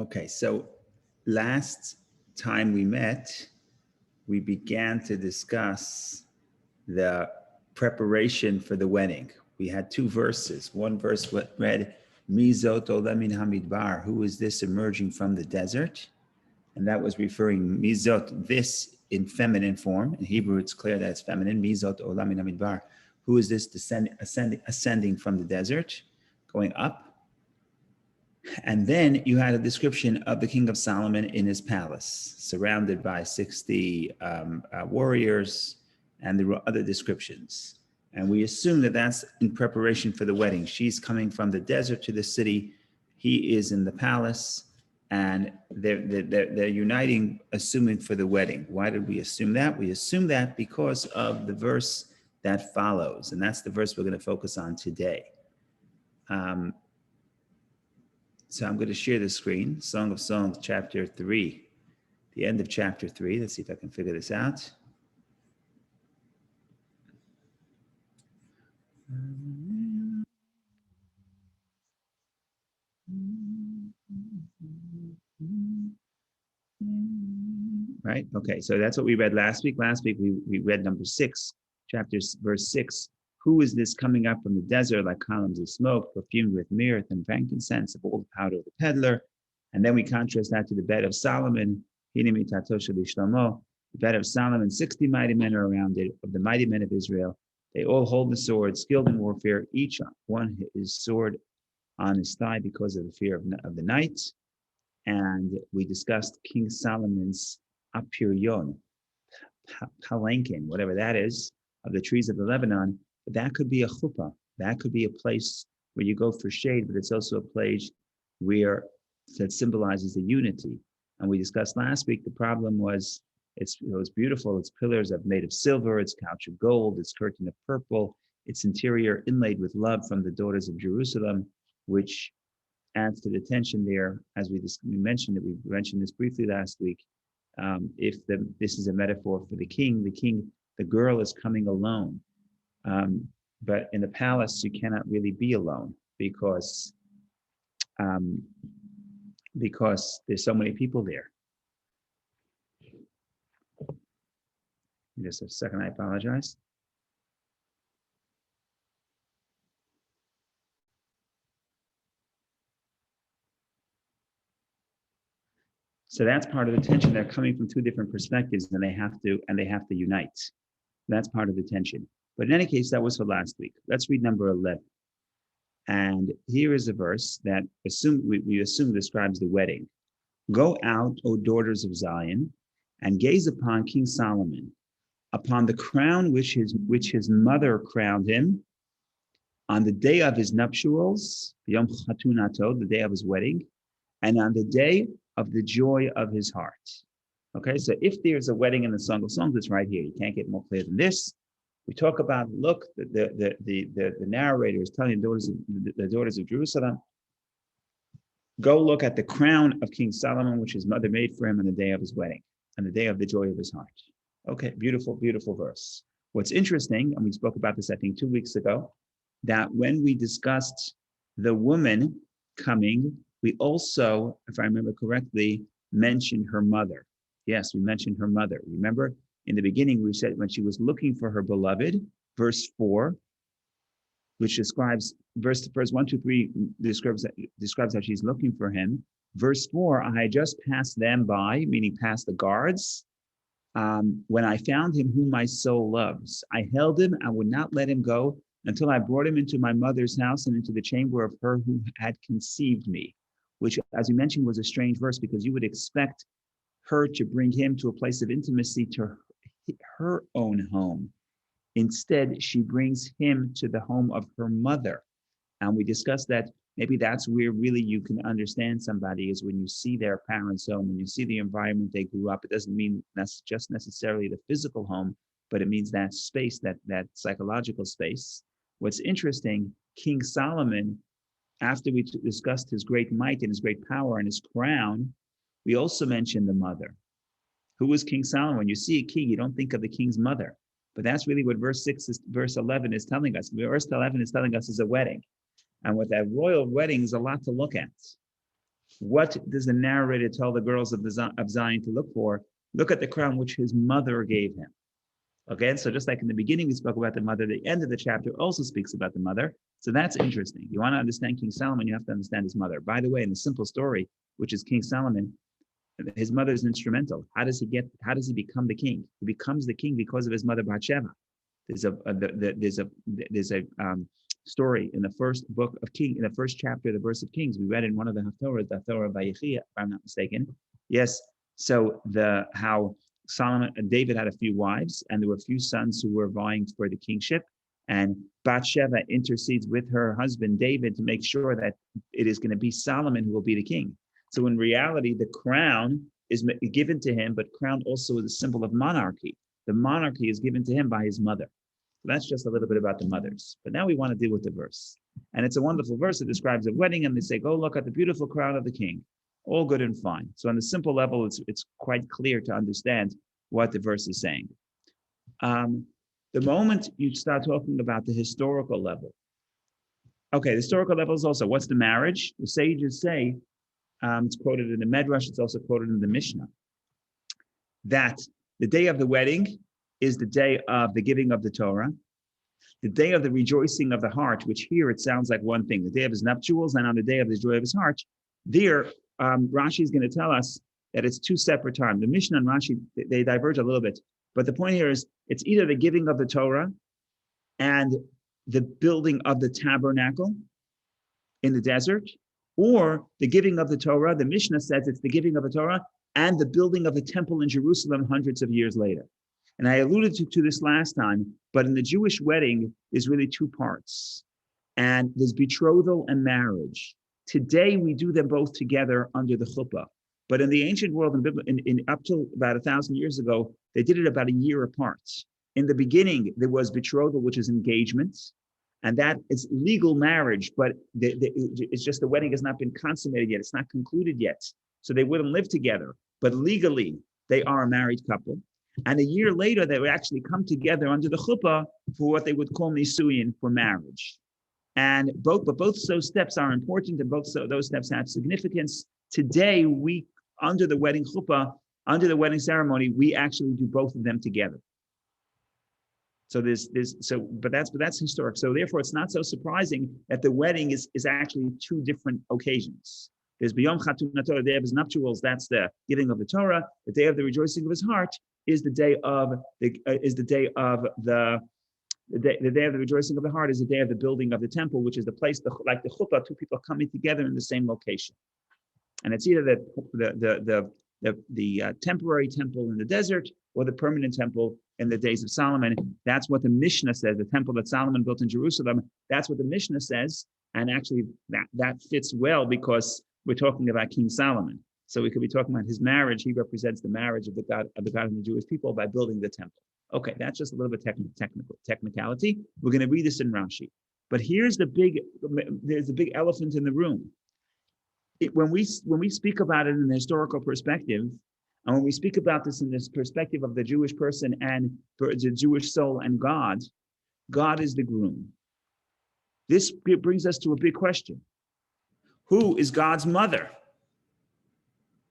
Okay, so last time we met, we began to discuss the preparation for the wedding. We had two verses. One verse read, Mizot Olemin Hamidbar, who is this emerging from the desert? And that was referring Mizot, this in feminine form. In Hebrew, it's clear that it's feminine. Mizot Olamin Hamidbar, who is this ascending from the desert, going up? And then you had a description of the king of Solomon in his palace, surrounded by 60 warriors, and there were other descriptions. And we assume that that's in preparation for the wedding. She's coming from the desert to the city. He is in the palace, and they're uniting, assuming for the wedding. Why did we assume that? We assume that because of the verse that follows, and that's the verse we're going to focus on today. So I'm going to share the screen, Song of Songs, chapter 3, the end of chapter 3. Let's see if I can figure this out. Right? Okay, so that's what we read last week. Last week we read number 6, verse 6. Who is this coming up from the desert like columns of smoke, perfumed with myrrh and frankincense, of all the powder of the peddler? And then we contrast that to the bed of Solomon, the bed of Solomon, 60 mighty men are around it, of the mighty men of Israel. They all hold the sword, skilled in warfare, each one his sword on his thigh because of the fear of the night. And we discussed King Solomon's apirion, palanquin, whatever that is, of the trees of the Lebanon. But that could be a chuppah. That could be a place where you go for shade, but it's also a place where that symbolizes the unity. And we discussed last week, the problem was it was beautiful. Its pillars are made of silver, its couch of gold, its curtain of purple, its interior inlaid with love from the daughters of Jerusalem, which adds to the tension there. As we mentioned it, we mentioned this briefly last week. This is a metaphor for the king, the girl is coming alone. But in the palace, you cannot really be alone because there's so many people there. Just a second, I apologize. So that's part of the tension. They're coming from two different perspectives, and they have to unite. That's part of the tension. But in any case, that was for last week. Let's read number 11. And here is a verse that we assume describes the wedding. Go out, O daughters of Zion, and gaze upon King Solomon, upon the crown which his mother crowned him, on the day of his nuptials, Yom Chatunato, the day of his wedding, and on the day of the joy of his heart. Okay, so if there's a wedding in the Song of Songs, it's right here. You can't get more clear than this. We talk about, look, the narrator is telling the daughters of Jerusalem, go look at the crown of King Solomon, which his mother made for him on the day of his wedding, on the day of the joy of his heart. Okay, beautiful, beautiful verse. What's interesting, and we spoke about this, I think, 2 weeks ago, that when we discussed the woman coming, we also, if I remember correctly, mentioned her mother. Yes, we mentioned her mother. Remember, in the beginning, we said when she was looking for her beloved, verse 4, which describes, verse 1, 2, 3, describes how she's looking for him. Verse 4, I just passed them by, meaning past the guards, when I found him whom my soul loves. I held him, I would not let him go until I brought him into my mother's house and into the chamber of her who had conceived me, which, as we mentioned, was a strange verse because you would expect her to bring him to a place of intimacy to her own home. Instead, she brings him to the home of her mother. And we discussed that maybe that's where really you can understand somebody is when you see their parents' home, when you see the environment they grew up. It doesn't mean that's just necessarily the physical home, but it means that space, that psychological space. What's interesting, King Solomon, after we discussed his great might and his great power and his crown, we also mentioned the mother. Who was King Solomon? When you see a king, you don't think of the king's mother. But that's really what verse 11 is telling us. Verse 11 is telling us is a wedding. And with that royal wedding is a lot to look at. What does the narrator tell the girls of Zion to look for? Look at the crown which his mother gave him. Okay, so just like in the beginning we spoke about the mother, the end of the chapter also speaks about the mother. So that's interesting. You want to understand King Solomon, you have to understand his mother. By the way, in the simple story, which is King Solomon, his mother is instrumental. How does he become the king? He becomes the king because of his mother Bathsheba. There's a story in the first book of King, in the first chapter of the verse of Kings. We read in one of the Haftorahs, the Haftorah of Vayechi, if I'm not mistaken. Yes. So how Solomon and David had a few wives, and there were a few sons who were vying for the kingship. And Bathsheba intercedes with her husband David to make sure that it is going to be Solomon who will be the king. So in reality, the crown is given to him, but crown also is a symbol of monarchy. The monarchy is given to him by his mother. So that's just a little bit about the mothers. But now we want to deal with the verse. And it's a wonderful verse that describes a wedding, and they say, go look at the beautiful crown of the king. All good and fine. So on the simple level, it's quite clear to understand what the verse is saying. The moment you start talking about the historical level, okay, the historical level is also, what's the marriage? The sages say, it's quoted in the Medrash, it's also quoted in the Mishnah, that the day of the wedding is the day of the giving of the Torah, the day of the rejoicing of the heart, which here it sounds like one thing, the day of his nuptials, and on the day of the joy of his heart. There, Rashi is going to tell us that it's two separate times. The Mishnah and Rashi, they diverge a little bit. But the point here is, it's either the giving of the Torah and the building of the tabernacle in the desert, or the giving of the Torah. The Mishnah says it's the giving of the Torah and the building of the temple in Jerusalem hundreds of years later. And I alluded to this last time, but in the Jewish wedding, there's really two parts. And there's betrothal and marriage. Today, we do them both together under the chuppah. But in the ancient world, in up till about 1,000 years ago, they did it about a year apart. In the beginning, there was betrothal, which is engagement, and that is legal marriage, but it's just the wedding has not been consummated yet. It's not concluded yet. So they wouldn't live together, but legally, they are a married couple. And a year later, they would actually come together under the chuppah for what they would call nisuyin, for marriage. And both those steps are important, and both those steps have significance. Today, we, under the wedding chuppah, under the wedding ceremony, we actually do both of them together. So but that's historic. So therefore, it's not so surprising that the wedding is actually two different occasions. There's B'yom Chatunato, the day of his nuptials, that's the giving of the Torah. The day of the rejoicing of his heart is the day of the day of the rejoicing of the heart is the day of the building of the temple, which is the place, like the chuppah, two people coming together in the same location. And it's either the temporary temple in the desert or the permanent temple in the days of Solomon. That's what the Mishnah says, the temple that Solomon built in Jerusalem. That's what the Mishnah says. And actually that fits well because we're talking about King Solomon. So we could be talking about his marriage. He represents the marriage of the God and the Jewish people by building the temple. Okay, that's just a little bit technicality. We're going to read this in Rashi. But there's a big elephant in the room. When we speak about it in the historical perspective, and when we speak about this in this perspective of the Jewish person and the Jewish soul and God, God is the groom. This brings us to a big question. Who is God's mother?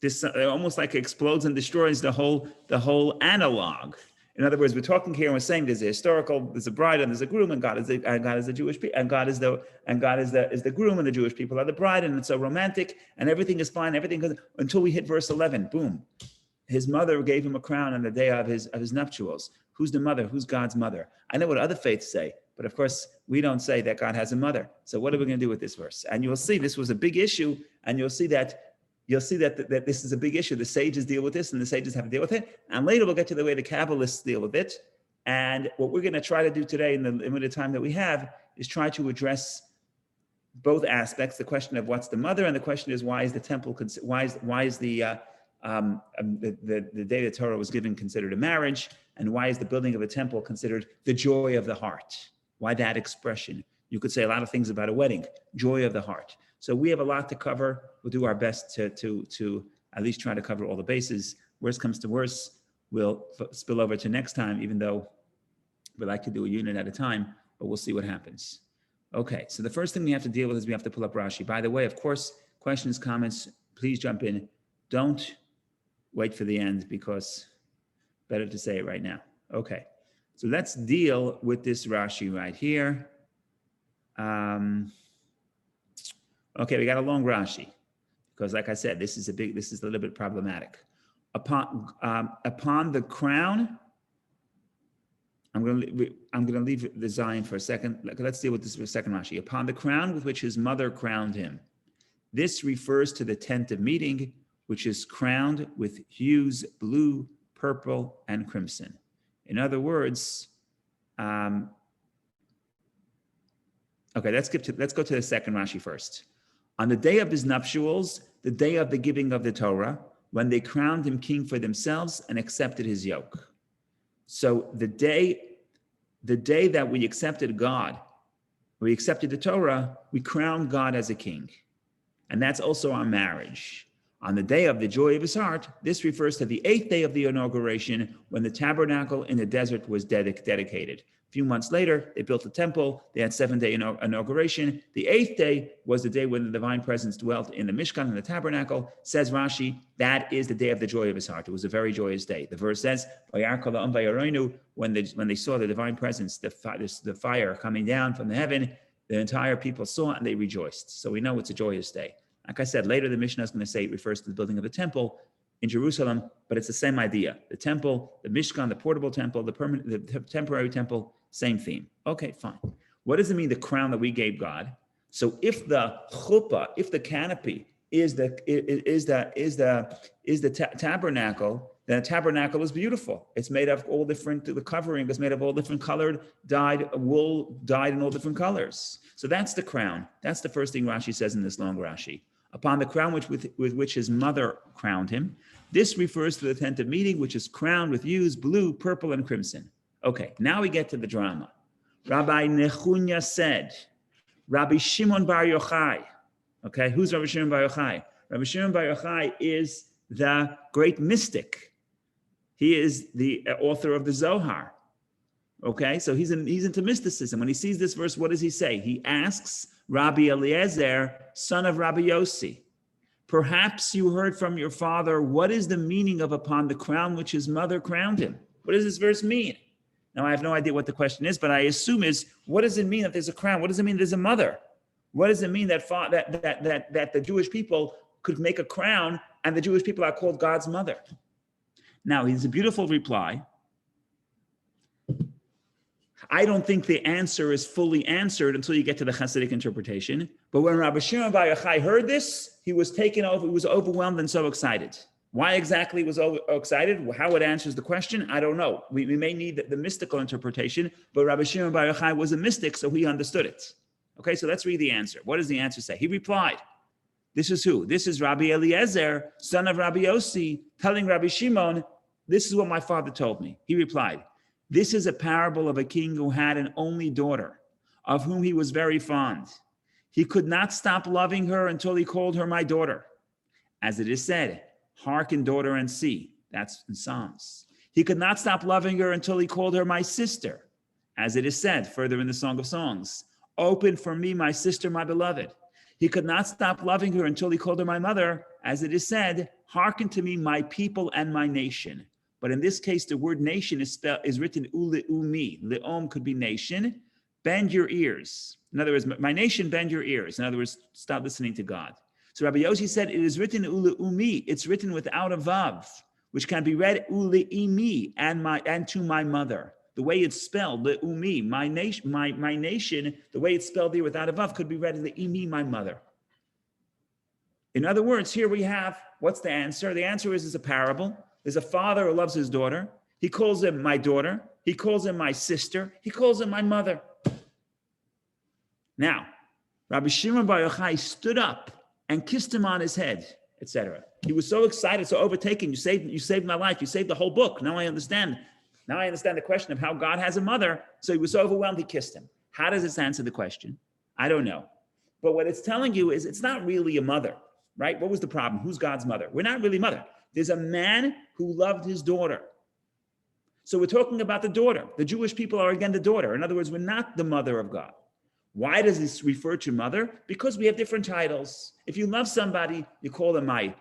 This almost like explodes and destroys the whole analog. In other words, we're talking here and we're saying there's a bride and there's a groom, and God is the Jewish people, and God is the groom, and the Jewish people are the bride, and it's so romantic, and everything is fine, everything goes until we hit verse 11. Boom. His mother gave him a crown on the day of his nuptials. Who's the mother? Who's God's mother? I know what other faiths say, but of course we don't say that God has a mother. So what are we going to do with this verse? And you'll see this was a big issue, and you'll see that this is a big issue. The sages deal with this, and the sages have to deal with it. And later we'll get to the way the Kabbalists deal with it. And what we're going to try to do today in the limited time that we have is try to address both aspects: the question of what's the mother, and the question is why is the temple, why is the day the Torah was given considered a marriage, and why is the building of a temple considered the joy of the heart? Why that expression? You could say a lot of things about a wedding, joy of the heart. So we have a lot to cover. We'll do our best to at least try to cover all the bases. Worst comes to worst, we'll spill over to next time, even though we like to do a unit at a time, but we'll see what happens. Okay, so the first thing we have to deal with is we have to pull up Rashi. By the way, of course, questions, comments, please jump in. Don't wait for the end because better to say it right now. Okay, so let's deal with this Rashi right here. Okay, we got a long Rashi because, like I said, this is a little bit problematic. Upon the crown, I'm going to leave the Zion for a second. Let's deal with this for a second, Rashi. Upon the crown with which his mother crowned him. This refers to the tent of meeting, which is crowned with hues blue, purple, and crimson. In other words, okay, let's go to the second Rashi first. On the day of his nuptials, the day of the giving of the Torah, when they crowned him king for themselves and accepted his yoke. So the day that we accepted God, we accepted the Torah, we crowned God as a king. And that's also our marriage. On the day of the joy of his heart, this refers to the 8th day of the inauguration when the tabernacle in the desert was dedicated. A few months later, they built the temple. They had 7-day inauguration. The 8th day was the day when the divine presence dwelt in the Mishkan, in the tabernacle. Says Rashi, that is the day of the joy of his heart. It was a very joyous day. The verse says, when they saw the divine presence, the fire coming down from the heaven, the entire people saw and they rejoiced. So we know it's a joyous day. Like I said, later the Mishnah is going to say it refers to the building of the temple in Jerusalem, but it's the same idea. The temple, the Mishkan, the portable temple, the temporary temple, same theme. Okay, fine. What does it mean, the crown that we gave God? So if the chuppah, if the canopy is the tabernacle, then the tabernacle is beautiful. It's made of all different, the covering is made of all different colored, wool dyed in all different colors. So that's the crown. That's the first thing Rashi says in this long Rashi. Upon the crown with which his mother crowned him. This refers to the tent of meeting, which is crowned with hues, blue, purple, and crimson. Okay, now we get to the drama. Rabbi Nechunya said, Rabbi Shimon Bar Yochai. Okay, who's Rabbi Shimon Bar Yochai? Rabbi Shimon Bar Yochai is the great mystic. He is the author of the Zohar. Okay, so he's into mysticism. When he sees this verse, what does he say? He asks Rabbi Eliezer, son of Rabbi Yossi, perhaps you heard from your father, what is the meaning of upon the crown which his mother crowned him? What does this verse mean? Now, I have no idea what the question is, but I assume is, what does it mean that there's a crown? What does it mean there's a mother? What does it mean that the Jewish people could make a crown and the Jewish people are called God's mother? Now, he's a beautiful reply. I don't think the answer is fully answered until you get to the Hasidic interpretation. But when Rabbi Shimon Bar Yochai heard this, he was overwhelmed and so excited. Why exactly was excited? How it answers the question, I don't know. We may need the mystical interpretation, but Rabbi Shimon Bar Yochai was a mystic, so he understood it. Okay, so let's read the answer. What does the answer say? He replied, this is who? This is Rabbi Eliezer, son of Rabbi Yossi, telling Rabbi Shimon, this is what my father told me. He replied, this is a parable of a king who had an only daughter, of whom he was very fond. He could not stop loving her until he called her my daughter. As it is said, hearken, daughter, and see. That's in Psalms. He could not stop loving her until he called her my sister. As it is said further in the Song of Songs, open for me, my sister, my beloved. He could not stop loving her until he called her my mother. As it is said, hearken to me, my people and my nation. But in this case, the word nation is written uli-umi. Le'om could be nation. Bend your ears. In other words, my nation, bend your ears. In other words, stop listening to God. So Rabbi Yossi said, it is written uli-umi. It's written without a vav, which can be read uli-imi and to my mother. The way it's spelled, le'umi, my nation, the way it's spelled here without a vav could be read le'imi, my mother. In other words, here we have, what's the answer? The answer is a parable. There's a father who loves his daughter. He calls him my daughter. He calls him my sister. He calls him my mother. Now, Rabbi Shimon Bar Yochai stood up and kissed him on his head, etc. He was so excited, so overtaken. You saved my life. You saved the whole book. Now I understand. Now I understand the question of how God has a mother. So he was so overwhelmed, he kissed him. How does this answer the question? I don't know. But what it's telling you is it's not really a mother, right? What was the problem? Who's God's mother? We're not really mother. There's a man who loved his daughter. So we're talking about the daughter. The Jewish people are again the daughter. In other words, we're not the mother of God. Why does this refer to mother? Because we have different titles. If you love somebody, you call them my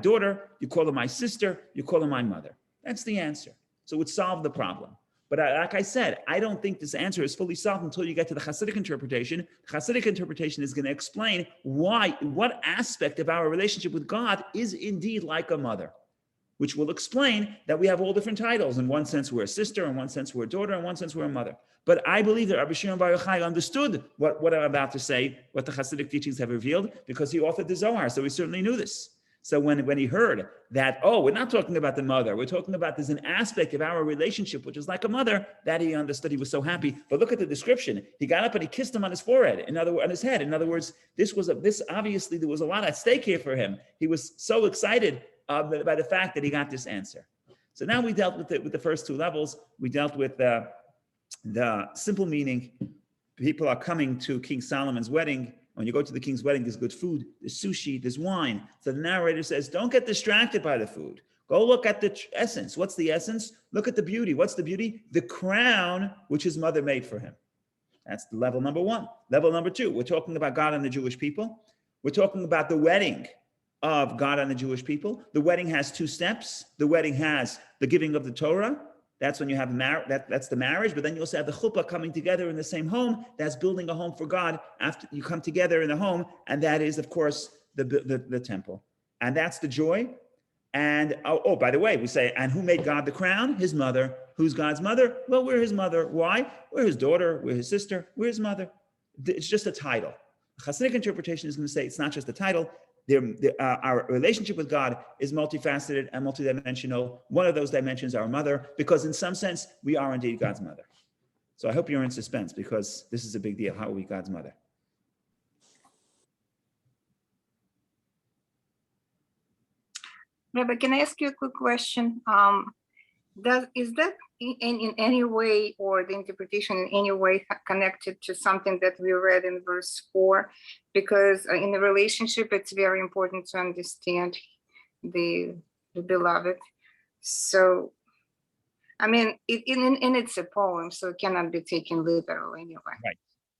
daughter, you call them my sister, you call them my mother. That's the answer. So it would solve the problem. But like I said, I don't think this answer is fully solved until you get to the Hasidic interpretation. The Hasidic interpretation is going to explain what aspect of our relationship with God is indeed like a mother, which will explain that we have all different titles. In one sense, we're a sister. In one sense, we're a daughter. In one sense, we're a mother. But I believe that Rabbi Shimon Bar Yochai understood what I'm about to say, what the Hasidic teachings have revealed, because he authored the Zohar, so he certainly knew this. So when he heard that, we're not talking about the mother, we're talking about there's an aspect of our relationship which is like a mother, that he understood. He was so happy. But look at the description. He got up and he kissed him on his forehead, on his head. In other words, this obviously there was a lot at stake here for him. He was so excited by the fact that he got this answer. So now we dealt with the first two levels. We dealt with the simple meaning. People are coming to King Solomon's wedding. When you go to the king's wedding, there's good food, there's sushi, there's wine. So the narrator says, don't get distracted by the food. Go look at the essence. What's the essence? Look at the beauty. What's the beauty? The crown which his mother made for him. That's level number one. Level number two, we're talking about God and the Jewish people. We're talking about the wedding of God and the Jewish people. The wedding has two steps. The wedding has the giving of the Torah. That's when you have that's the marriage, but then you also have the chuppah coming together in the same home. That's building a home for God after you come together in the home, and that is, of course, the temple. And that's the joy. And by the way, we say, and who made God the crown? His mother. Who's God's mother? Well, we're his mother. Why? We're his daughter, we're his sister, we're his mother. It's just a title. The Hasidic interpretation is going to say it's not just a title. Our relationship with God is multifaceted and multidimensional. One of those dimensions, our mother, because in some sense, we are indeed God's mother. So I hope you're in suspense, because this is a big deal. How are we God's mother? Rabbi, can I ask you a quick question? Is that in any way, or the interpretation in any way, connected to something that we read in verse 4? Because in a relationship, it's very important to understand the beloved. So, I mean, it's a poem, so it cannot be taken literal anyway.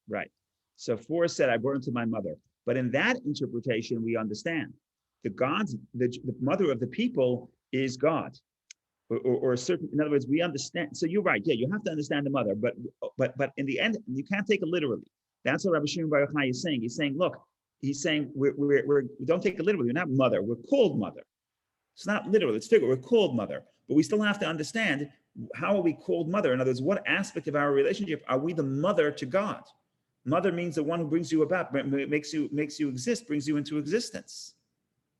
Right. So 4 said, I burned to my mother. But in that interpretation, we understand the mother of the people is God. Or a certain, in other words, we understand. So you're right. Yeah, you have to understand the mother, but in the end, you can't take it literally. That's what Rabbi Shimon Bar Yochai is saying. He's saying, look, we don't take it literally. We're not mother. We're called mother. It's not literal. It's figurative. We're called mother, but we still have to understand how are we called mother. In other words, what aspect of our relationship are we the mother to God? Mother means the one who brings you about, makes you exist, brings you into existence.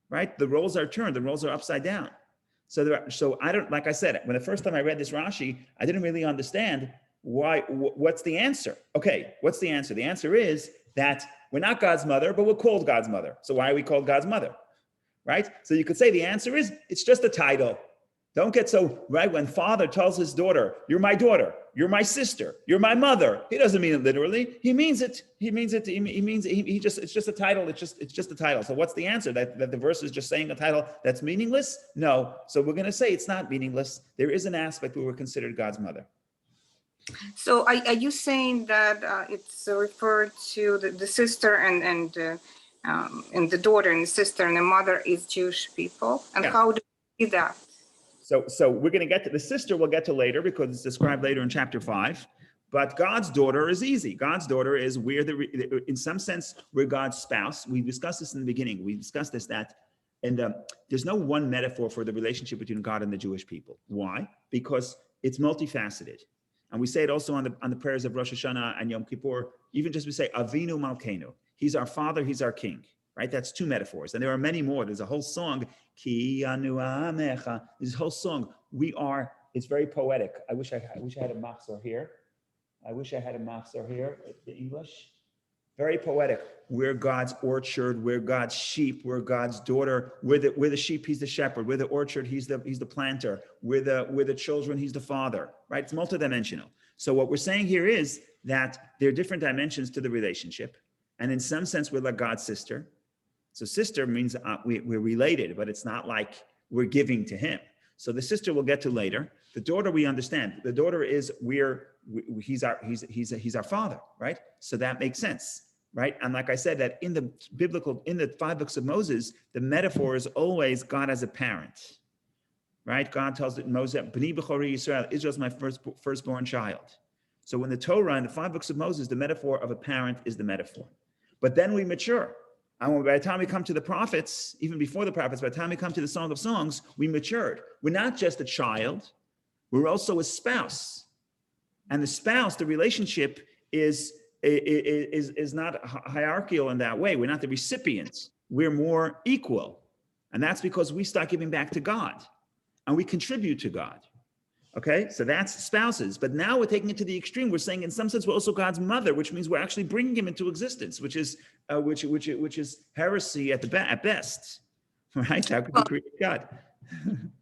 Right? The roles are turned. The roles are upside down. So I don't, like I said, when the first time I read this Rashi, I didn't really understand what's the answer? Okay, what's the answer? The answer is that we're not God's mother, but we're called God's mother. So why are we called God's mother? Right? So you could say the answer is, it's just a title. Don't get so, right? When father tells his daughter, you're my daughter, you're my sister, you're my mother, he doesn't mean it literally. He means it. It's just a title. It's just a title. So what's the answer? That the verse is just saying a title that's meaningless? No. So we're going to say it's not meaningless. There is an aspect where we're considered God's mother. So are you saying that it's referred to the sister and the daughter and the sister and the mother is Jewish people? And how do you see that? So we're going to get to the sister, we'll get to later because it's described later in chapter 5. But God's daughter is easy. God's daughter is in some sense, we're God's spouse. We discussed this in the beginning. We discussed this, and there's no one metaphor for the relationship between God and the Jewish people. Why? Because it's multifaceted. And we say it also on the prayers of Rosh Hashanah and Yom Kippur. Even just we say, Avinu Malkeinu. He's our father, he's our king. Right? That's two metaphors. And there are many more. There's a whole song. Ki anu amecha. This whole song. It's very poetic. I wish I had a machzor here. The English. Very poetic. We're God's orchard. We're God's sheep. We're God's daughter. We're the sheep. He's the shepherd. We're the orchard. He's the planter. We're the children. He's the father. Right? It's multidimensional. So what we're saying here is that there are different dimensions to the relationship. And in some sense, we're like God's sister. So sister means we're related, but it's not like we're giving to him. So the sister we'll get to later. The daughter we understand. The daughter is he's our father, right? So that makes sense, right? And like I said, that in the 5 books of Moses, the metaphor is always God as a parent, right? God tells Moses, B'ni B'chori Yisrael, Israel's my firstborn child. So in the Torah, in the 5 books of Moses, the metaphor of a parent is the metaphor. But then we mature. And by the time we come to the prophets, even before the prophets, by the time we come to the Song of Songs, we matured. We're not just a child, we're also a spouse. And the spouse, the relationship is not hierarchical in that way. We're not the recipients. We're more equal. And that's because we start giving back to God and we contribute to God. Okay, so that's spouses. But now we're taking it to the extreme. We're saying, in some sense, we're also God's mother, which means we're actually bringing him into existence, which is heresy at best, right? How could we create God?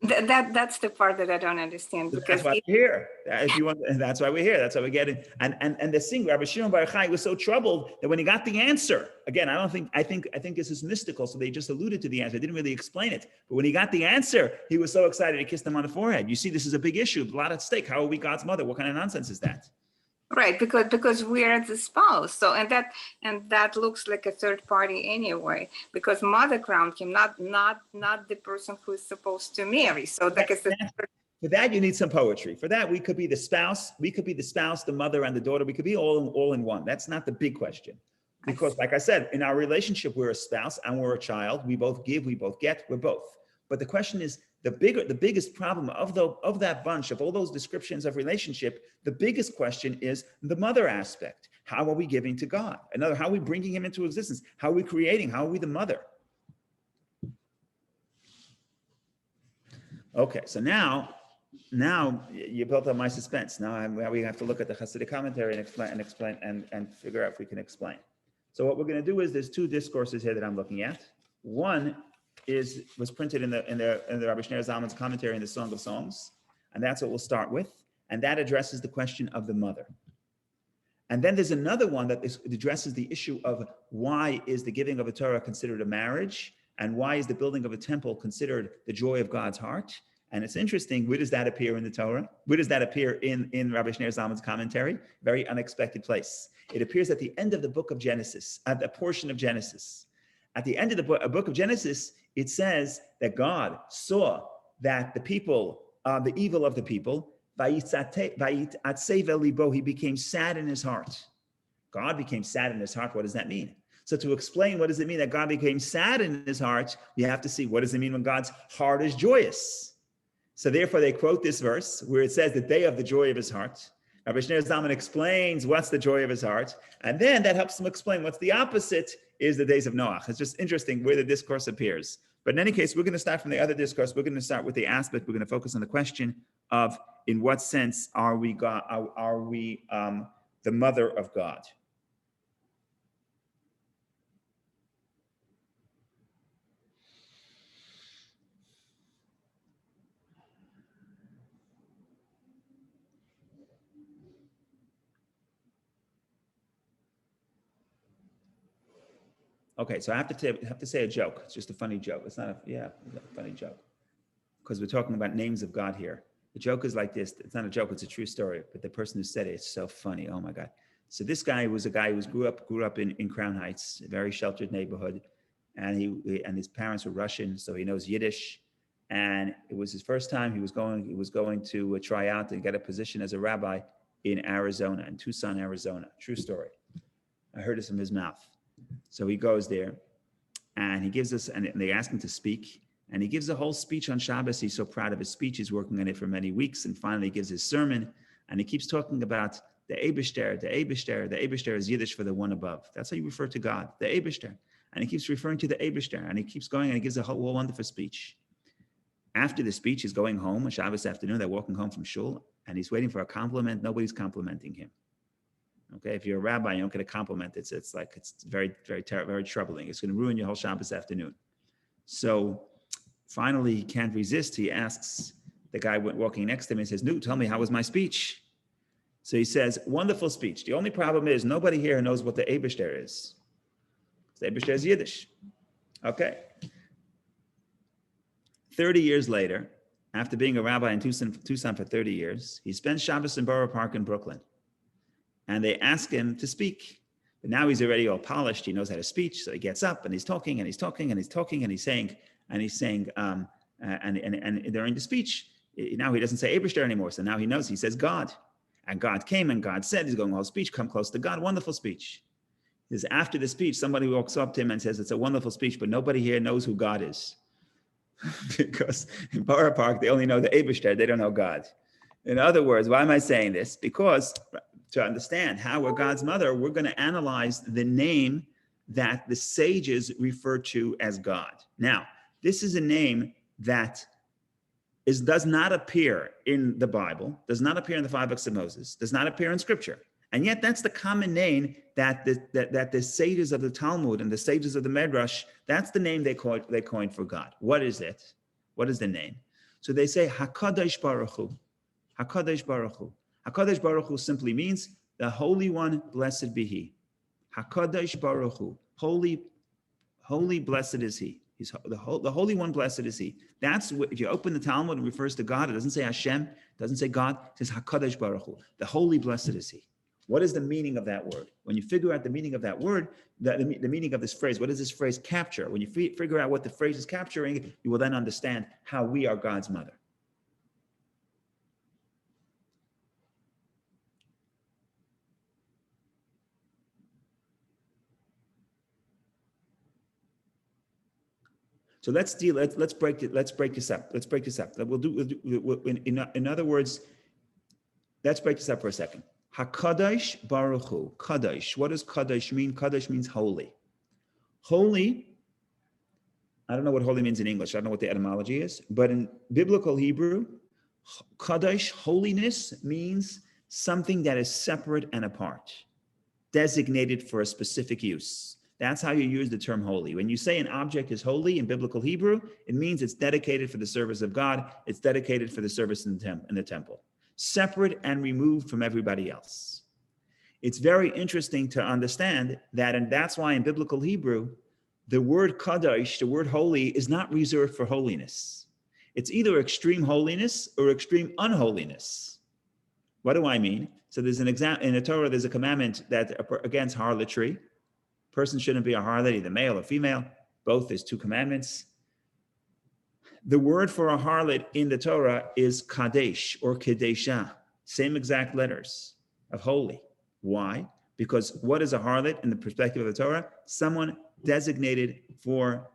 That's the part that I don't understand, because that's why we're here. If you want, that's why we're here. That's why we're getting. And the singer Rabbi Shimon Bar Yochai was so troubled that when he got the answer, again, I think this is mystical. So they just alluded to the answer. They didn't really explain it. But when he got the answer, he was so excited he kissed him on the forehead. You see, this is a big issue, a lot at stake. How are we God's mother? What kind of nonsense is that? Right, because we are the spouse. So and that looks like a third party anyway, because mother crowned him, not the person who is supposed to marry. So like I said, for that you need some poetry. For that we could be the spouse, the mother, and the daughter. We could be all in one. That's not the big question. Because like I said, in our relationship, we're a spouse and we're a child. We both give, we both get, we're both. But the question is, the biggest problem of that bunch of all those descriptions of relationship, the biggest question is the mother aspect. How are we giving to God? How are we bringing him into existence? How are we creating? How are we the mother? Okay, so now you built up my suspense. Now we have to look at the Hasidic commentary and explain and figure out if we can explain. So what we're going to do is there's 2 discourses here that I'm looking at. One was printed in the Rabbi Shneur Zalman's commentary in the Song of Songs, and that's what we'll start with, and that addresses the question of the mother. And then there's another one that addresses the issue of why is the giving of a Torah considered a marriage, and why is the building of a temple considered the joy of God's heart. And it's interesting, where does that appear in the Torah? Where does that appear in Rabbi Shneur Zalman's commentary? Very unexpected place. It appears at the end of the book of Genesis, at the portion of Genesis. At the end of the book of Genesis, it says that God saw that the people, the evil of the people, he became sad in his heart. God became sad in his heart. What does that mean? So to explain what does it mean that God became sad in his heart, you have to see what does it mean when God's heart is joyous. So therefore they quote this verse where it says the day of the joy of his heart. Rabbi Shneur Zalman explains what's the joy of his heart, and then that helps him explain what's the opposite is the days of Noach. It's just interesting where the discourse appears. But in any case, we're going to start from the other discourse. We're going to start with the aspect. We're going to focus on the question of in what sense are we God? Are we the mother of God? Okay, so I have to say a joke. It's just a funny joke. It's not a funny joke. Because we're talking about names of God here. The joke is like this. It's not a joke, it's a true story. But the person who said it, it's so funny. Oh my God. So this guy was a guy who grew up in Crown Heights, a very sheltered neighborhood. And his parents were Russian, so he knows Yiddish. And it was his first time he was going to try out and get a position as a rabbi in Arizona, in Tucson, Arizona. True story. I heard this from his mouth. So he goes there and he gives us, and they ask him to speak. And he gives a whole speech on Shabbos. He's so proud of his speech. He's working on it for many weeks. And finally he gives his sermon. And he keeps talking about the Eibishter, the Eibishter. The Eibishter is Yiddish for the one above. That's how you refer to God, the Eibishter. And he keeps referring to the Eibishter. And he keeps going and he gives a whole wonderful speech. After the speech, he's going home on Shabbos afternoon. They're walking home from shul. And he's waiting for a compliment. Nobody's complimenting him. Okay, if you're a rabbi, you don't get a compliment. It's very, very, very troubling. It's going to ruin your whole Shabbos afternoon. So finally, he can't resist. He asks the guy walking next to him and says, "No, tell me, how was my speech?" So he says, "Wonderful speech. The only problem is nobody here knows what the Eibishter is. The Eibishter is Yiddish." Okay. 30 years later, after being a rabbi in Tucson for 30 years. He spent Shabbos in Borough Park in Brooklyn. And they ask him to speak. But now he's already all polished. He knows how to speak. So he gets up and he's talking and he's talking and he's talking and he's saying, and during the speech, now he doesn't say Eibishter anymore. So now he knows, he says God. And God came and God said, he's going, whole speech, come close to God. Wonderful speech. Is after the speech, somebody walks up to him and says, it's a wonderful speech, but nobody here knows who God is. Because in Borough Park, they only know the Eibishter, they don't know God. In other words, why am I saying this? Because to understand how we're God's mother, we're going to analyze the name that the sages refer to as God. Now, this is a name that does not appear in the Bible, does not appear in the 5 books of Moses, does not appear in Scripture. And yet that's the common name that the sages of the Talmud and the sages of the Midrash, that's the name they coined for God. What is it? What is the name? So they say HaKadosh Baruch Hu. HaKadosh Baruch Hu. HaKadosh Baruch Hu simply means the Holy One, blessed be He. HaKadosh Baruch Hu. Holy, blessed is He. He's the Holy One, blessed is He. That's what, if you open the Talmud and refers to God, it doesn't say Hashem, it doesn't say God, it says HaKadosh Baruch Hu. The Holy, blessed is He. What is the meaning of that word? When you figure out the meaning of that word, the meaning of this phrase, what does this phrase capture? When you figure out what the phrase is capturing, you will then understand how we are God's mother. So let's break this up. In other words, let's break this up for a second. HaKadosh Baruch Hu, Kadosh. What does Kadosh mean? Kadosh means holy. Holy, I don't know what holy means in English. I don't know what the etymology is. But in biblical Hebrew, Kadosh, holiness, means something that is separate and apart, designated for a specific use. That's how you use the term holy. When you say an object is holy in biblical Hebrew, it means it's dedicated for the service of God. It's dedicated for the service in the temple. Separate and removed from everybody else. It's very interesting to understand that, and that's why in biblical Hebrew, the word kadosh, the word holy, is not reserved for holiness. It's either extreme holiness or extreme unholiness. What do I mean? So there's an example in the Torah, there's a commandment that against harlotry. Person shouldn't be a harlot, either male or female. Both, there's 2 commandments. The word for a harlot in the Torah is kadesh or kedesha, same exact letters of holy. Why? Because what is a harlot in the perspective of the Torah? Someone designated for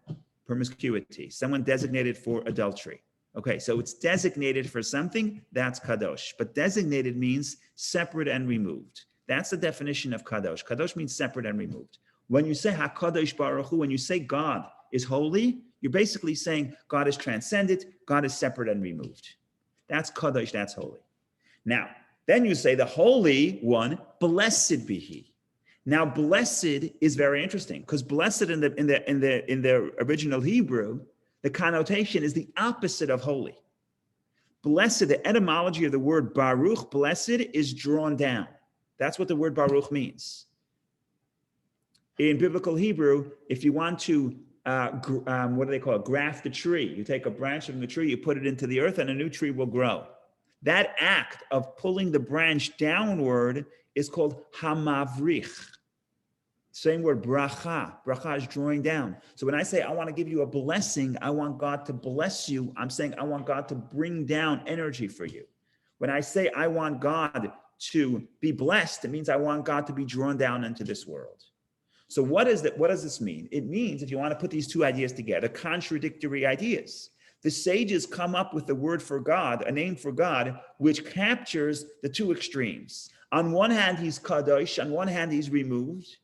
promiscuity, someone designated for adultery. Okay, so it's designated for something, that's kadosh. But designated means separate and removed. That's the definition of kadosh. Kadosh means separate and removed. When you say HaKadosh Baruch Hu, when you say God is holy, you're basically saying God is transcendent, God is separate and removed. That's Kadosh, that's holy. Now, then you say the Holy One, blessed be He. Now, blessed is very interesting because blessed in the original Hebrew, the connotation is the opposite of holy. Blessed, the etymology of the word Baruch, blessed, is drawn down. That's what the word Baruch means. In biblical Hebrew, if you want to, what do they call it? Graft a tree. You take a branch from the tree, you put it into the earth, and a new tree will grow. That act of pulling the branch downward is called hamavrich. Same word, bracha. Bracha is drawing down. So when I say I want to give you a blessing, I want God to bless you, I'm saying I want God to bring down energy for you. When I say I want God to be blessed, it means I want God to be drawn down into this world. So what does this mean? It means, if you want to put these 2 ideas together, contradictory ideas. The sages come up with the word for God, a name for God, which captures the 2 extremes. On one hand, He's kadosh. On one hand, He's removed.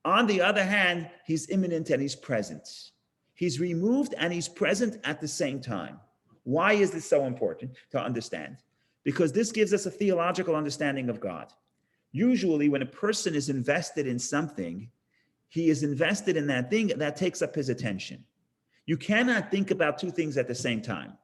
On the other hand, He's immanent and He's present. He's removed and He's present at the same time. Why is this so important to understand? Because this gives us a theological understanding of God. Usually, when a person is invested in something, he is invested in that thing that takes up his attention. You cannot think about 2 things at the same time.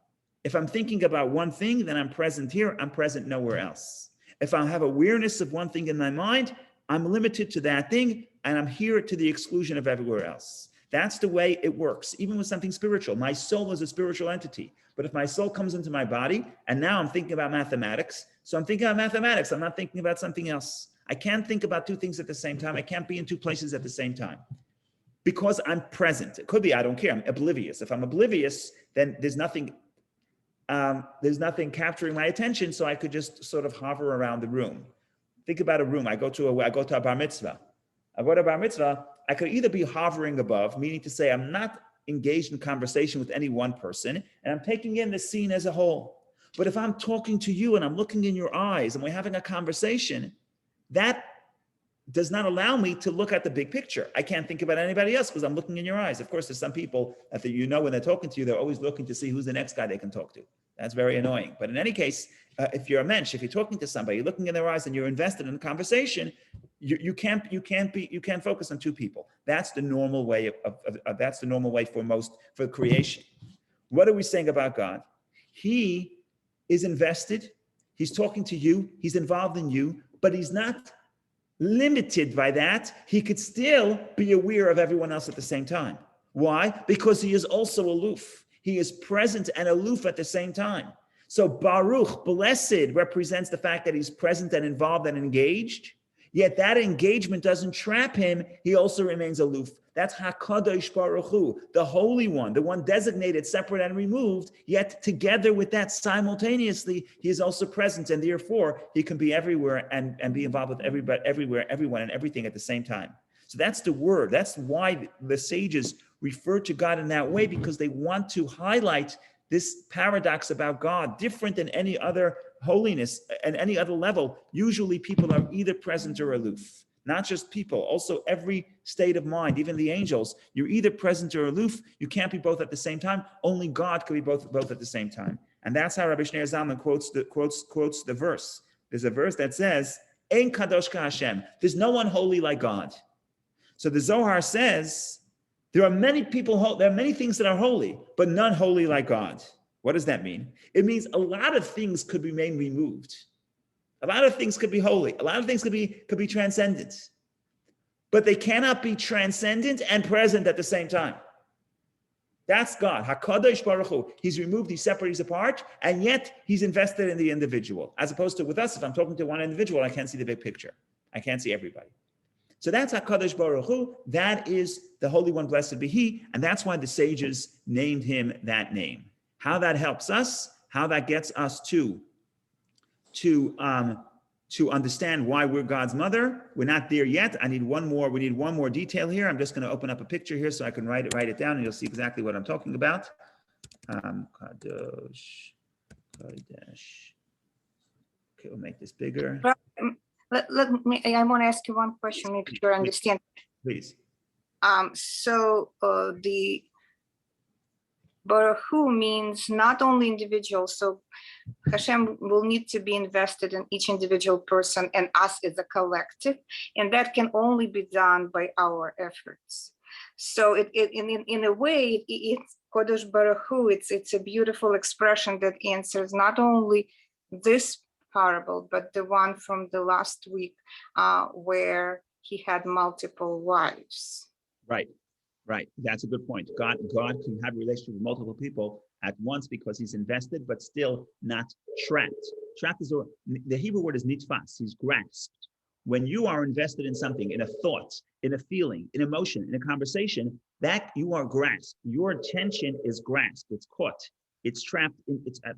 If I'm thinking about one thing, then I'm present here, I'm present nowhere else. If I have awareness of one thing in my mind, I'm limited to that thing, and I'm here to the exclusion of everywhere else. That's the way it works, even with something spiritual. My soul is a spiritual entity. But if my soul comes into my body, and now I'm thinking about mathematics, so I'm thinking about mathematics, I'm not thinking about something else. I can't think about two things at the same time. I can't be in two places at the same time because I'm present. It could be I don't care. I'm oblivious. If I'm oblivious, then there's nothing capturing my attention, so I could just sort of hover around the room. Think about a room. I go to a bar mitzvah. I go to a bar mitzvah. I could either be hovering above, meaning to say I'm not engaged in conversation with any one person, and I'm taking in the scene as a whole. But if I'm talking to you and I'm looking in your eyes and we're having a conversation, that does not allow me to look at the big picture. I can't think about anybody else because I'm looking in your eyes. Of course, there's some people that when they're talking to you, they're always looking to see who's the next guy they can talk to. That's very annoying. But in any case, if you're a mensch, if you're talking to somebody, you're looking in their eyes and you're invested in the conversation, you can't focus on two people. That's the normal way that's the normal way for creation. What are we saying about God? He is invested. He's talking to you. He's involved in you, but he's not limited by that. He could still be aware of everyone else at the same time. Why? Because he is also aloof. He is present and aloof at the same time. So Baruch, blessed, represents the fact that he's present and involved and engaged. Yet that engagement doesn't trap him. He also remains aloof. That's HaKadosh Baruch Hu, the Holy One, the one designated, separate, and removed. Yet together with that, simultaneously, he is also present, and therefore he can be everywhere and be involved with everybody, everywhere, everyone, and everything at the same time. So that's the word. That's why the sages refer to God in that way, because they want to highlight this paradox about God, different than any other holiness and any other level. Usually people are either present or aloof. Not just people, also every state of mind, even the angels, you're either present or aloof. You can't be both at the same time. Only God can be both at the same time. And that's how Rabbi Shneur Zalman quotes the verse. There's a verse that says, Ein kadosh ka Hashem. There's no one holy like God. So the Zohar says, there are many things that are holy, but none holy like God. What does that mean? It means a lot of things could be made removed. A lot of things could be holy. A lot of things could be transcendent. But they cannot be transcendent and present at the same time. That's God. HaKadosh Baruch Hu. He's removed, he's separate, he's apart, and yet he's invested in the individual. As opposed to with us, if I'm talking to one individual, I can't see the big picture. I can't see everybody. So that's HaKadosh Baruch Hu. That is the Holy One, blessed be He. And that's why the sages named him that name. How that helps us, how that gets us to understand why we're God's mother. We're not there yet. We need one more detail here. I'm just going to open up a picture here so I can write it down, and you'll see exactly what I'm talking about. Kadosh. Okay, we'll make this bigger. Let me. I want to ask you one question, make sure I understand. Please. The Baruch Hu means not only individual, so Hashem will need to be invested in each individual person and us as a collective, and that can only be done by our efforts. So in a way, it's Kodesh Baruch Hu, it's a beautiful expression that answers not only this parable, but the one from the last week where he had multiple wives. Right. That's a good point. God can have a relationship with multiple people at once because he's invested, but still not trapped. Trapped is the Hebrew word is nitfas. He's grasped. When you are invested in something, in a thought, in a feeling, in emotion, in a conversation, that you are grasped. Your attention is grasped. It's caught. It's trapped.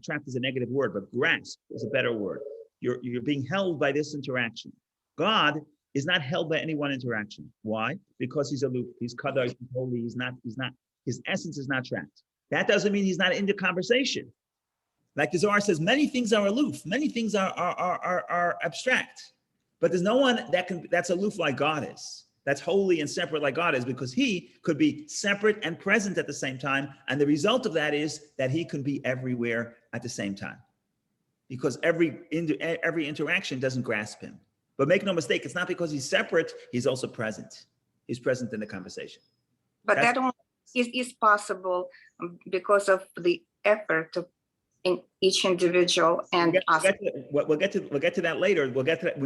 Trapped is a negative word, but grasp is a better word. You're being held by this interaction. God is not held by any one interaction. Why? Because he's aloof. He's kadosh, he's holy. He's not. His essence is not trapped. That doesn't mean he's not in the conversation. Like the Zohar says, many things are aloof. Many things are abstract. But there's no one that's aloof like God is. That's holy and separate like God is, because he could be separate and present at the same time. And the result of that is that he can be everywhere at the same time. Because every interaction doesn't grasp him. But make no mistake, it's not because he's separate, he's also present. He's present in the conversation. But that only is possible because of the effort in each individual and us. We'll get to that later. We'll get to that.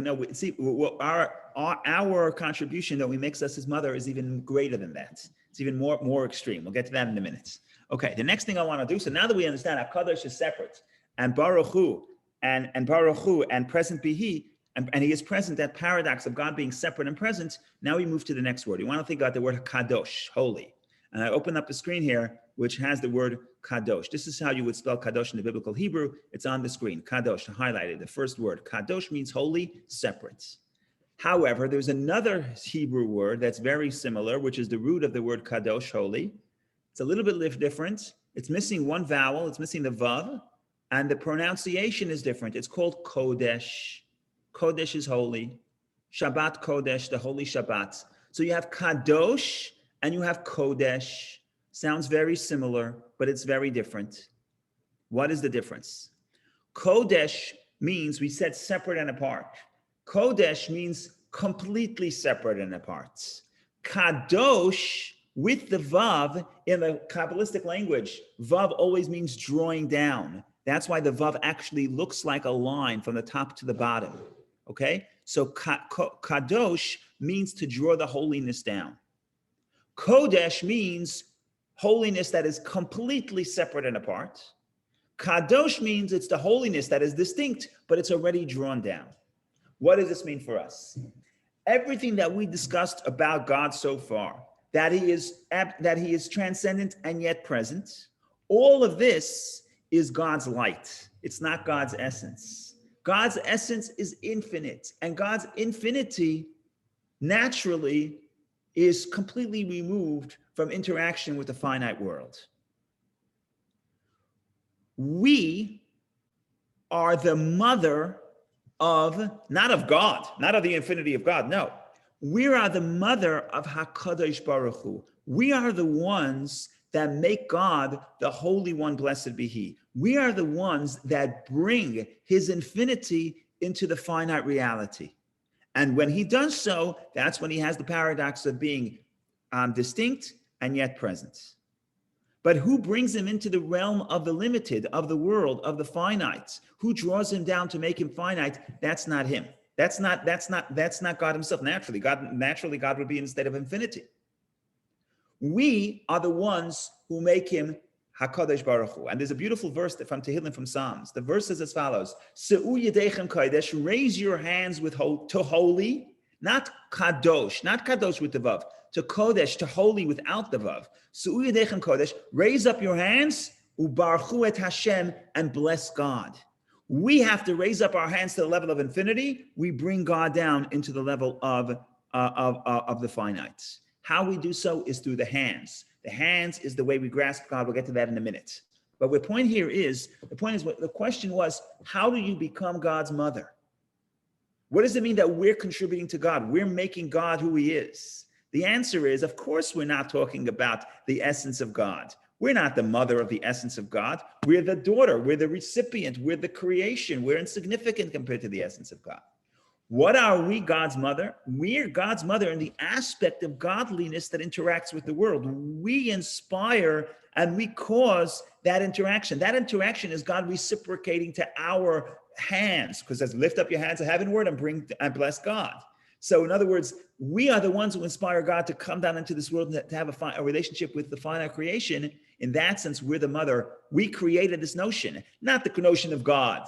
Our contribution that we makes us his mother is even greater than that. It's even more extreme. We'll get to that in a minute. Okay, the next thing I want to do, so now that we understand HaKadosh is separate, and Baruch Hu, and Baruch Hu, and present be He, and He is present, that paradox of God being separate and present, now we move to the next word. You want to think about the word Kadosh, holy. And I open up the screen here, which has the word Kadosh. This is how you would spell Kadosh in the biblical Hebrew. It's on the screen, Kadosh, highlighted, the first word. Kadosh means holy, separate. However, there's another Hebrew word that's very similar, which is the root of the word Kadosh, holy. It's a little bit different. It's missing one vowel. It's missing the vav, and the pronunciation is different. It's called Kodesh. Kodesh is holy. Shabbat Kodesh, the holy Shabbat. So you have Kadosh and you have Kodesh. Sounds very similar, but it's very different. What is the difference? Kodesh means, we said, separate and apart. Kodesh means completely separate and apart. Kadosh, with the vav, in the Kabbalistic language, vav always means drawing down. That's why the vav actually looks like a line from the top to the bottom. Okay? So kadosh means to draw the holiness down. Kodesh means holiness that is completely separate and apart. Kadosh means it's the holiness that is distinct, but it's already drawn down. What does this mean for us? Everything that we discussed about God so far, that he is transcendent and yet present, all of this is God's light. It's not God's essence. God's essence is infinite, and God's infinity naturally is completely removed from interaction with the finite world. We are the mother of, not of God, not of the infinity of God, no. We are the mother of HaKadosh Baruch Hu. We are the ones that make God the Holy One, blessed be He. We are the ones that bring His infinity into the finite reality. And when He does so, that's when He has the paradox of being distinct and yet present. But who brings Him into the realm of the limited, of the world, of the finite? Who draws Him down to make Him finite? That's not Him. That's not God Himself. Naturally, God would be in a state of infinity. We are the ones who make Him HaKadosh Baruch Hu. And there's a beautiful verse from Tehillim, from Psalms. The verse says as follows: Se'u yedechem kodesh, raise your hands to holy, not kadosh with the vav, to kodesh, to holy without the vav. Se'u yedechem kodesh, raise up your hands, ubarchu et Hashem, and bless God. We have to raise up our hands to the level of infinity. We bring God down into the level of the finite. How we do so is through the hands. The hands is the way we grasp God. We'll get to that in a minute. But the question was, how do you become God's mother? What does it mean that we're contributing to God? We're making God who He is. The answer is, of course, we're not talking about the essence of God. We're not the mother of the essence of God. We're the daughter. We're the recipient. We're the creation. We're insignificant compared to the essence of God. What are we, God's mother? We're God's mother in the aspect of godliness that interacts with the world. We inspire and we cause that interaction. That interaction is God reciprocating to our hands, because as lift up your hands to heavenward and bless God. So in other words, we are the ones who inspire God to come down into this world and to have a relationship with the finite creation. In that sense, we're the mother. We created this notion, not the notion of God,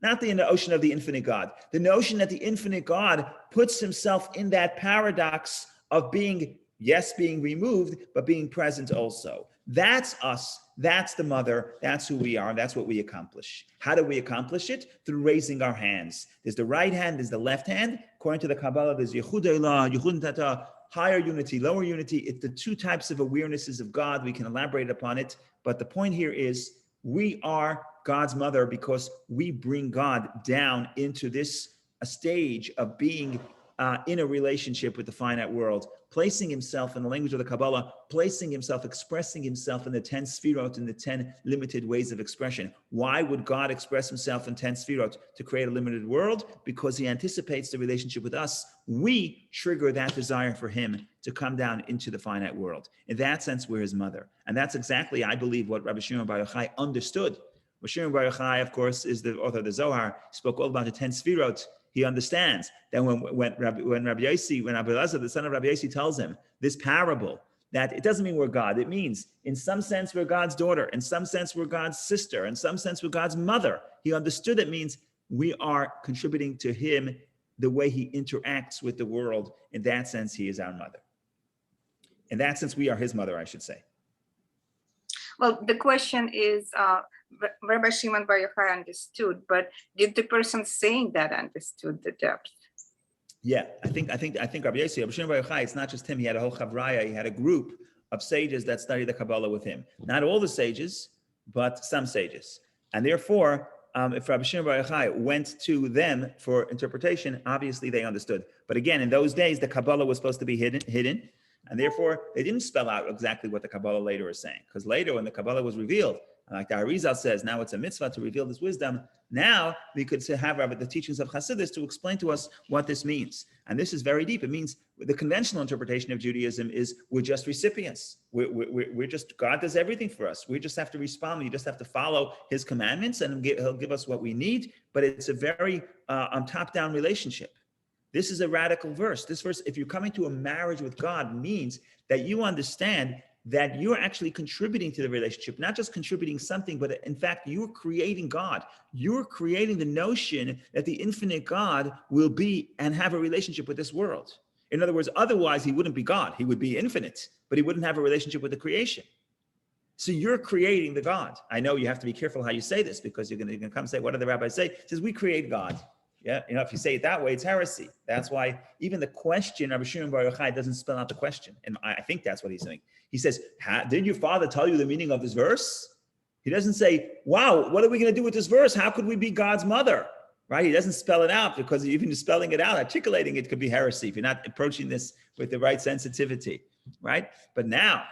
not the notion of the infinite God, the notion that the infinite God puts Himself in that paradox of being, yes, being removed, but being present also. That's us. That's the mother. That's who we are. That's what we accomplish. How do we accomplish it? Through raising our hands. There's the right hand, there's the left hand. According to the Kabbalah, there's Yechud Eilah, Yechud Tata, higher unity, lower unity. It's the two types of awarenesses of God. We can elaborate upon it. But the point here is, we are God's mother because we bring God down into this stage of being in a relationship with the finite world, placing Himself in the language of the Kabbalah, placing Himself, expressing Himself in the 10 sfirot, in the 10 limited ways of expression. Why would God express Himself in 10 sfirot? To create a limited world? Because He anticipates the relationship with us. We trigger that desire for Him to come down into the finite world. In that sense, we're His mother. And that's exactly, I believe, what Rabbi Shimon Bar Yochai understood. Rabbi Shimon Bar Yochai, of course, is the author of the Zohar, spoke all about the 10 sfirot. He understands that when Rabbi Yossi, when Rabbi Elazar, the son of Rabbi Yossi, tells him this parable that it doesn't mean we're God. It means in some sense we're God's daughter, in some sense we're God's sister, in some sense we're God's mother. He understood it means we are contributing to him the way he interacts with the world. In that sense, he is our mother. In that sense, we are his mother, I should say. Well, the question is, Rabbi Shimon Bar Yochai understood, but did the person saying that understood the depth? Yeah, I think Rabbi Yossi, Rabbi Shimon Bar Yochai, it's not just him. He had a whole chavraya. He had a group of sages that studied the Kabbalah with him. Not all the sages, but some sages. And therefore, if Rabbi Shimon Bar Yochai went to them for interpretation, obviously they understood. But again, in those days, the Kabbalah was supposed to be hidden. And therefore, they didn't spell out exactly what the Kabbalah later is saying. Because later, when the Kabbalah was revealed, like the Arizal says, now it's a mitzvah to reveal this wisdom. Now we could have the teachings of Hasidus to explain to us what this means. And this is very deep. It means the conventional interpretation of Judaism is we're just recipients. We're just, God does everything for us. We just have to respond. We just have to follow his commandments and he'll give us what we need. But it's a very top-down relationship. This is a radical verse. This verse, if you're coming to a marriage with God, means that you understand that you're actually contributing to the relationship, not just contributing something, but in fact, you're creating God. You're creating the notion that the infinite God will be and have a relationship with this world. In other words, otherwise he wouldn't be God. He would be infinite, but he wouldn't have a relationship with the creation. So you're creating the God. I know you have to be careful how you say this because you're going to come and say, what do the rabbis say? It says, we create God. Yeah, if you say it that way, it's heresy. That's why even the question, Rabbi Shimon Bar Yochai doesn't spell out the question. And I think that's what he's saying. He says, did your father tell you the meaning of this verse? He doesn't say, wow, what are we going to do with this verse? How could we be God's mother? Right? He doesn't spell it out because even spelling it out, articulating it could be heresy if you're not approaching this with the right sensitivity. Right? But now,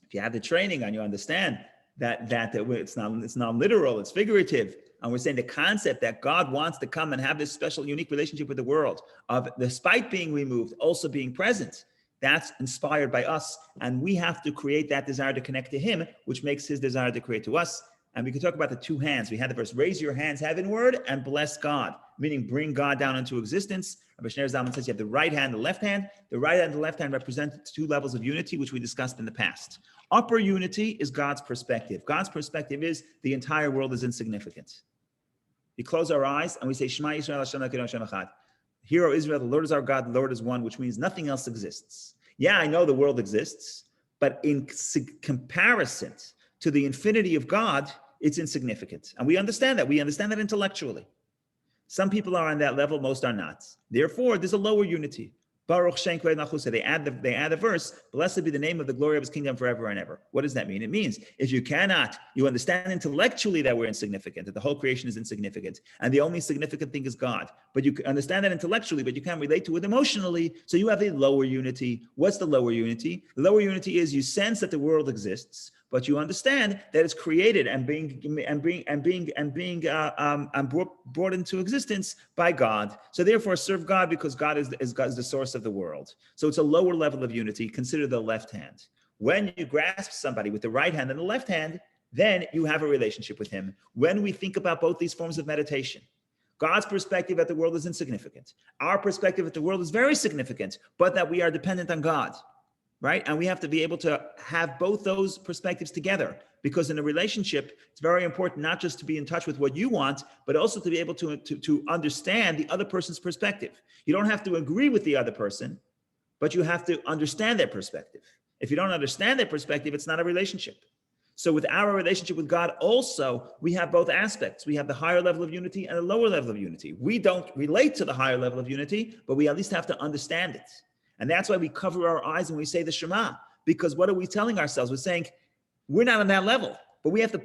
if you have the training and you understand that it's not literal, it's figurative. And we're saying the concept that God wants to come and have this special, unique relationship with the world of, despite being removed, also being present. That's inspired by us. And we have to create that desire to connect to him, which makes his desire to create to us. And we can talk about the two hands. We had the verse, raise your hands heavenward and bless God, meaning bring God down into existence. Rabbi Shneur Zalman says you have the right hand, the left hand. The right hand and the left hand represent two levels of unity, which we discussed in the past. Upper unity is God's perspective. God's perspective is the entire world is insignificant. We close our eyes and we say, Shema Yisrael Hashem Elokeinu Hashem Echad. Hear, O Israel, the Lord is our God, the Lord is one, which means nothing else exists. Yeah, I know the world exists, but in comparison to the infinity of God, it's insignificant. And we understand that. We understand that intellectually. Some people are on that level, most are not. Therefore, there's a lower unity. Baruch Shem Kvei Nachusah. They add the verse, blessed be the name of the glory of his kingdom forever and ever. What does that mean? It means if you understand intellectually that we're insignificant, that the whole creation is insignificant, and the only significant thing is God, but you understand that intellectually, but you can't relate to it emotionally, so you have a lower unity. What's the lower unity? The lower unity is you sense that the world exists, but you understand that it's created and brought into existence by God. So therefore, serve God because God is the source of the world. So it's a lower level of unity. Consider the left hand. When you grasp somebody with the right hand and the left hand, then you have a relationship with him. When we think about both these forms of meditation, God's perspective at the world is insignificant. Our perspective at the world is very significant, but that we are dependent on God. Right? And we have to be able to have both those perspectives together, because in a relationship, it's very important not just to be in touch with what you want, but also to be able to understand the other person's perspective. You don't have to agree with the other person, but you have to understand their perspective. If you don't understand their perspective, it's not a relationship. So with our relationship with God also, we have both aspects. We have the higher level of unity and the lower level of unity. We don't relate to the higher level of unity, but we at least have to understand it. And that's why we cover our eyes when we say the Shema, because what are we telling ourselves? We're saying we're not on that level, but we have to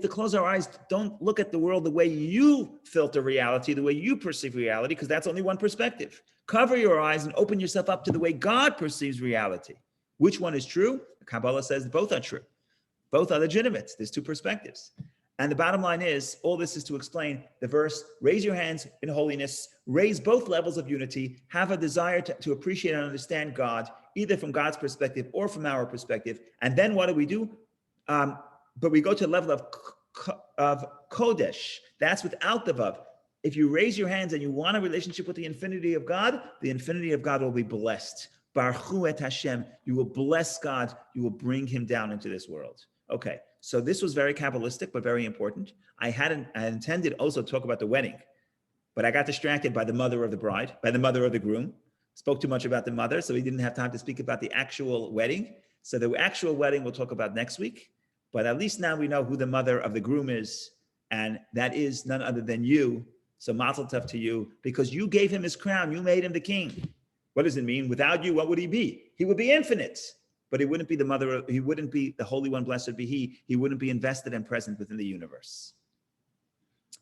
close our eyes. Don't look at the world the way you filter reality, the way you perceive reality, because that's only one perspective. Cover your eyes and open yourself up to the way God perceives reality. Which one is true? The Kabbalah says both are true. Both are legitimate. There's two perspectives. And the bottom line is, all this is to explain the verse, raise your hands in holiness, raise both levels of unity, have a desire to appreciate and understand God, either from God's perspective or from our perspective. And then what do? But we go to the level of Kodesh. That's without the Vav. If you raise your hands and you want a relationship with the infinity of God will be blessed. Baruchu et Hashem, you will bless God, you will bring him down into this world. Okay, so this was very Kabbalistic, but very important. I intended also to talk about the wedding, but I got distracted by the mother of the bride, by the mother of the groom. Spoke too much about the mother, so we didn't have time to speak about the actual wedding. So the actual wedding we'll talk about next week, but at least now we know who the mother of the groom is, and that is none other than you. So mazel tov to you, because you gave him his crown, you made him the king. What does it mean? Without you, what would he be? He would be infinite, but he wouldn't be the mother, he wouldn't be the Holy One, blessed be he wouldn't be invested and present within the universe.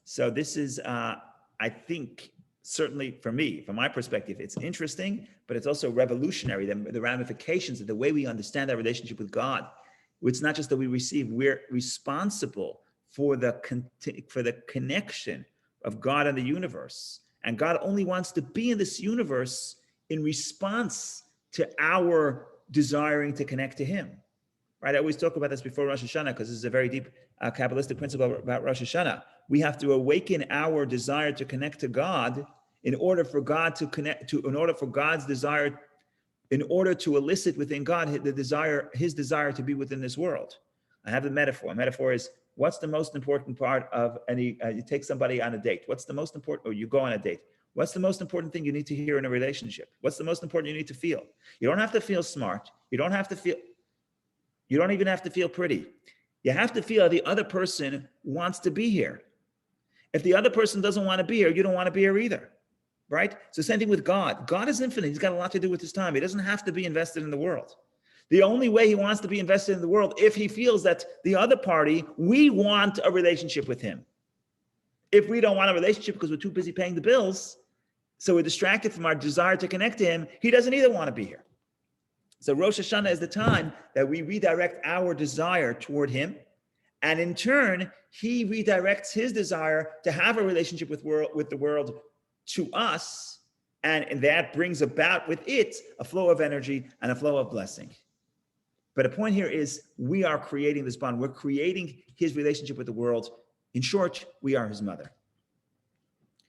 So this is, I think, certainly for me, from my perspective, it's interesting, but it's also revolutionary, the ramifications of the way we understand our relationship with God. It's not just that we receive, we're responsible for the connection of God and the universe. And God only wants to be in this universe in response to our desiring to connect to him. Right? I always talk about this before Rosh Hashanah because this is a very deep Kabbalistic principle about Rosh Hashanah. We have to awaken our desire to connect to God in order for God to connect to, in order for God's desire, in order to elicit within God his desire to be within this world. I have the metaphor. Metaphor is, what's the most important part of any, you take somebody on a date. What's the most important, or you go on a date. What's the most important thing you need to hear in a relationship? What's the most important you need to feel? You don't have to feel smart. You don't even have to feel pretty. You have to feel the other person wants to be here. If the other person doesn't want to be here, you don't want to be here either, right? So same thing with God. God is infinite. He's got a lot to do with his time. He doesn't have to be invested in the world. The only way he wants to be invested in the world, if he feels that the other party, we want a relationship with him. If we don't want a relationship because we're too busy paying the bills, so we're distracted from our desire to connect to him, he doesn't either want to be here. So Rosh Hashanah is the time that we redirect our desire toward him. And in turn, he redirects his desire to have a relationship with the world to us. And that brings about with it a flow of energy and a flow of blessing. But the point here is we are creating this bond. We're creating his relationship with the world. In short, we are his mother.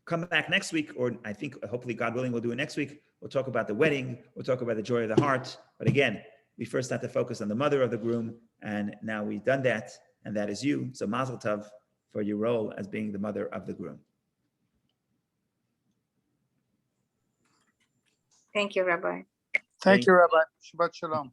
Come back next week, or I think hopefully God willing, we'll do it next week. We'll talk about the wedding. We'll talk about the joy of the heart. But again, we first have to focus on the mother of the groom. And now we've done that. And that is you. So mazel tov for your role as being the mother of the groom. Thank you, Rabbi. Thank you, Rabbi. Shabbat Shalom.